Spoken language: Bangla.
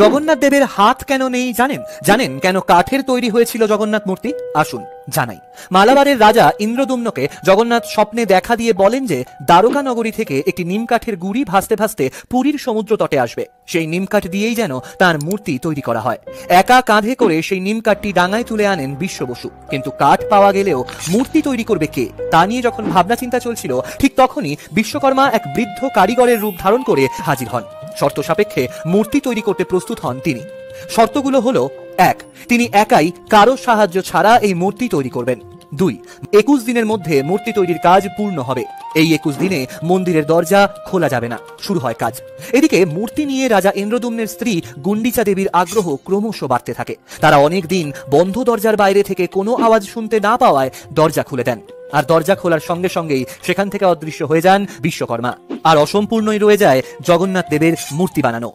জগন্নাথ দেবের হাত কেন নেই জানেন? জানেন কেন কাঠের তৈরি হয়েছিল জগন্নাথ মূর্তি? আসুন জানাই। মালাবারের রাজা ইন্দ্রদুম্নকে জগন্নাথ স্বপ্নে দেখা দিয়ে বলেন যে দ্বারকা নগরী থেকে একটি নিম কাঠের গুড়ি ভাসতে ভাসতে পুরীর সমুদ্র তটে আসবে। সেই নিম কাঠ দিয়েই যেন তার মূর্তি তৈরি করা হয়। একা কাঁধে করে সেই নিম কাঠটি ডাঙায় তুলে আনেন বিশ্ব বসু। কিন্তু কাঠ পাওয়া গেলেও মূর্তি তৈরি করবে কে, তা নিয়ে যখন ভাবনা চিন্তা চলছিল, ঠিক তখনই বিশ্বকর্মা এক বৃদ্ধ কারিগরের রূপ ধারণ করে হাজির হন। শর্ত সাপেক্ষে মূর্তি তৈরি করতে প্রস্তুত হন তিনি। শর্তগুলো হলো: 1. তিনি একাই কারো সাহায্য ছাড়া এই মূর্তি তৈরি করবেন। 2. 21 দিনের মধ্যে মূর্তি তৈরির কাজ পূর্ণ হবে। এই 21 দিনে মন্দিরের দরজা খোলা যাবে না, শুরু হয় কাজ। এদিকে মূর্তি নিয়ে রাজা ইন্দ্রদুম্নের স্ত্রী গুন্ডিচা দেবীর আগ্রহ ক্রমশ বাড়তে থাকে। তারা অনেক দিন বন্ধ দরজার বাইরে থেকে কোনো আওয়াজ শুনতে না পাওয়ায় দরজা খুলে দেন। আর দরজা খোলার সঙ্গে সঙ্গেই সেখান থেকে অদৃশ্য হয়ে যান বিশ্বকর্মা। আর অসম্পূর্ণই রয়ে যায় জগন্নাথ দেবের মূর্তি বানানো।